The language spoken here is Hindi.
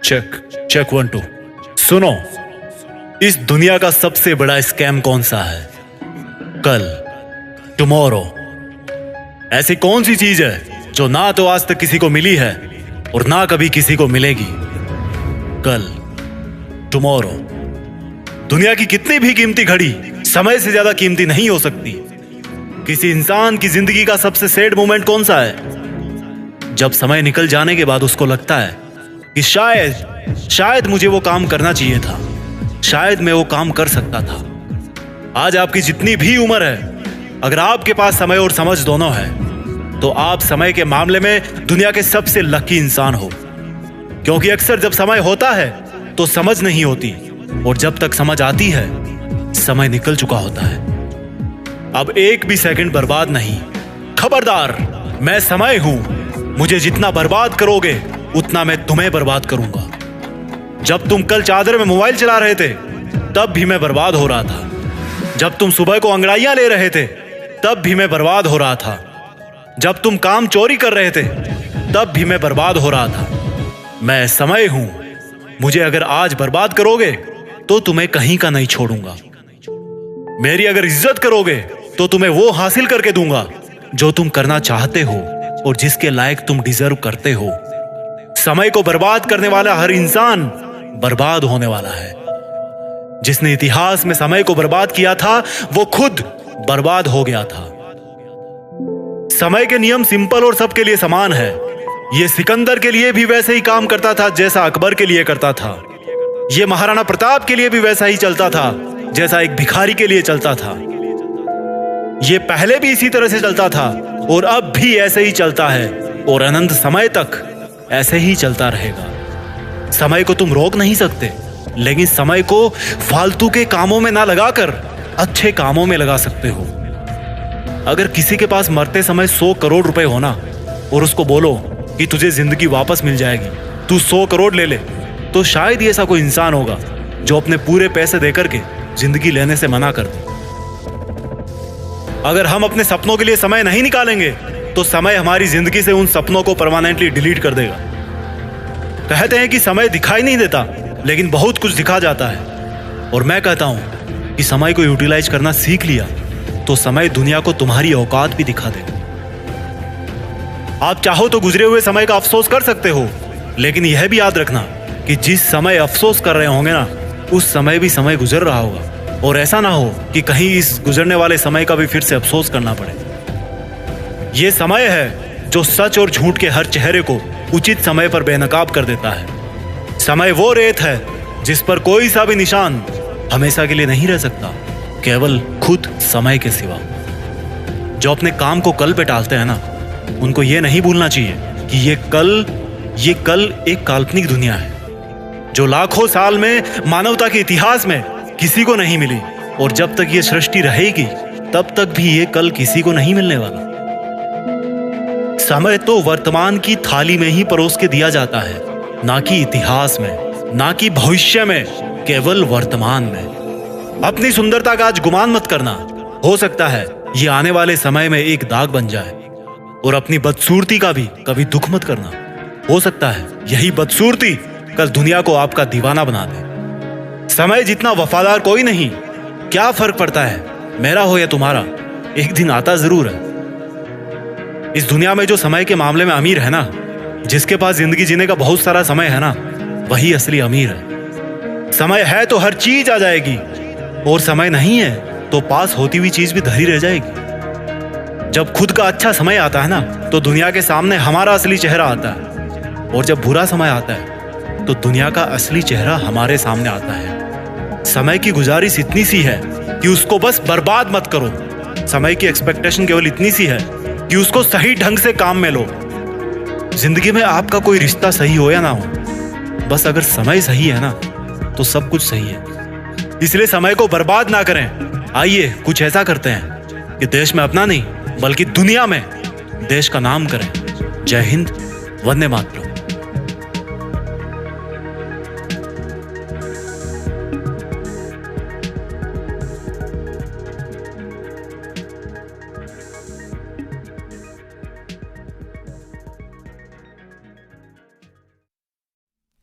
Check check 1 2। सुनो, इस दुनिया का सबसे बड़ा स्कैम कौन सा है? कल, टुमारो। ऐसी कौन सी चीज है जो ना तो आज तक किसी को मिली है और ना कभी किसी को मिलेगी? कल, टुमारो। दुनिया की कितनी भी कीमती घड़ी समय से ज्यादा कीमती नहीं हो सकती। किसी इंसान की जिंदगी का सबसे सैड मोमेंट कौन सा है? जब समय निकल जाने के बाद उसको लगता है कि शायद मुझे वो काम करना चाहिए था, शायद मैं वो काम कर सकता था। आज आपकी जितनी भी उम्र है, अगर आपके पास समय और समझ दोनों है तो आप समय के मामले में दुनिया के सबसे लकी इंसान हो। क्योंकि अक्सर जब समय होता है तो समझ नहीं होती, और जब तक समझ आती है समय निकल चुका होता है। अब एक भी सेकंड बर्बाद नहीं। खबरदार, मैं समय हूं। मुझे जितना बर्बाद करोगे उतना मैं तुम्हें बर्बाद करूंगा। जब तुम कल चादर में मोबाइल चला रहे थे तब भी मैं बर्बाद हो रहा था। जब तुम सुबह को अंगड़ाइयां ले रहे थे तब भी मैं बर्बाद हो रहा था। जब तुम काम चोरी कर रहे थे तब भी मैं बर्बाद हो रहा था। मैं समय हूं। मुझे अगर आज बर्बाद करोगे तो तुम्हें कहीं का नहीं छोड़ूंगा। मेरी अगर इज्जत करोगे तो तुम्हें वो हासिल करके दूंगा जो तुम करना चाहते हो और जिसके लायक तुम डिजर्व करते हो। समय को बर्बाद करने वाला हर इंसान बर्बाद होने वाला है। जिसने इतिहास में समय को बर्बाद किया था वो खुद बर्बाद हो गया था। समय के नियम सिंपल और सबके लिए समान है। ये सिकंदर के लिए भी वैसे ही काम करता था जैसा अकबर के लिए करता था। ये महाराणा प्रताप के लिए भी वैसा ही चलता था जैसा एक भिखारी के लिए चलता था। ये पहले भी इसी तरह से चलता था और अब भी ऐसे ही चलता है और अनंत समय तक ऐसे ही चलता रहेगा। समय को तुम रोक नहीं सकते, लेकिन समय को फालतू के कामों में ना लगाकर अच्छे कामों में लगा सकते हो। अगर किसी के पास मरते समय 100 करोड़ रुपए हो ना और उसको बोलो कि तुझे जिंदगी वापस मिल जाएगी, तू 100 करोड़ ले ले, तो शायद ही ऐसा कोई इंसान होगा जो अपने पूरे पैसे देकर के जिंदगी लेने से मना कर दे। अगर हम अपने सपनों के लिए समय नहीं निकालेंगे तो समय हमारी जिंदगी से उन सपनों को परमानेंटली डिलीट कर देगा। कहते हैं कि समय दिखाई नहीं देता, लेकिन बहुत कुछ दिखा जाता है। और मैं कहता हूं कि समय को यूटिलाइज करना सीख लिया तो समय दुनिया को तुम्हारी औकात भी दिखा देगा। आप चाहो तो गुजरे हुए समय का अफसोस कर सकते हो, लेकिन यह भी याद रखना कि जिस समय अफसोस कर रहे होंगे ना, उस समय भी समय गुजर रहा होगा। और ऐसा ना हो कि कहीं इस गुजरने वाले समय का भी फिर से अफसोस करना पड़े। यह समय है जो सच और झूठ के हर चेहरे को उचित समय पर बेनकाब कर देता है। समय वो रेत है जिस पर कोई सा भी निशान हमेशा के लिए नहीं रह सकता, केवल खुद समय के सिवा। जो अपने काम को कल पे टालते हैं ना, उनको ये नहीं भूलना चाहिए कि ये कल एक काल्पनिक दुनिया है जो लाखों साल में मानवता के इतिहास में किसी को नहीं मिली, और जब तक ये सृष्टि रहेगी तब तक भी ये कल किसी को नहीं मिलने वाला। समय तो वर्तमान की थाली में ही परोस के दिया जाता है, ना कि इतिहास में, ना कि भविष्य में, केवल वर्तमान में। अपनी सुंदरता का आज गुमान मत करना। हो सकता है ये आने वाले समय में एक दाग बन जाए। और अपनी बदसूरती का भी कभी दुख मत करना। हो सकता है यही बदसूरती कल दुनिया को आपका दीवाना बना दे। समय जितना वफादार कोई नहीं। क्या फर्क पड़ता है मेरा हो या तुम्हारा, एक दिन आता जरूर है। इस दुनिया में जो समय के मामले में अमीर है ना, जिसके पास जिंदगी जीने का बहुत सारा समय है ना, वही असली अमीर है। समय है तो हर चीज आ जाएगी, और समय नहीं है तो पास होती हुई चीज भी धरी रह जाएगी। जब खुद का अच्छा समय आता है ना, तो दुनिया के सामने हमारा असली चेहरा आता है, और जब बुरा समय आता है तो दुनिया का असली चेहरा हमारे सामने आता है। समय की गुजारिश इतनी सी है कि उसको बस बर्बाद मत करो। समय की एक्सपेक्टेशन केवल इतनी सी है कि उसको सही ढंग से काम में लो। जिंदगी में आपका कोई रिश्ता सही हो या ना हो, बस अगर समय सही है ना तो सब कुछ सही है। इसलिए समय को बर्बाद ना करें। आइए कुछ ऐसा करते हैं कि देश में अपना नहीं बल्कि दुनिया में देश का नाम करें। जय हिंद, वंदे मातरम।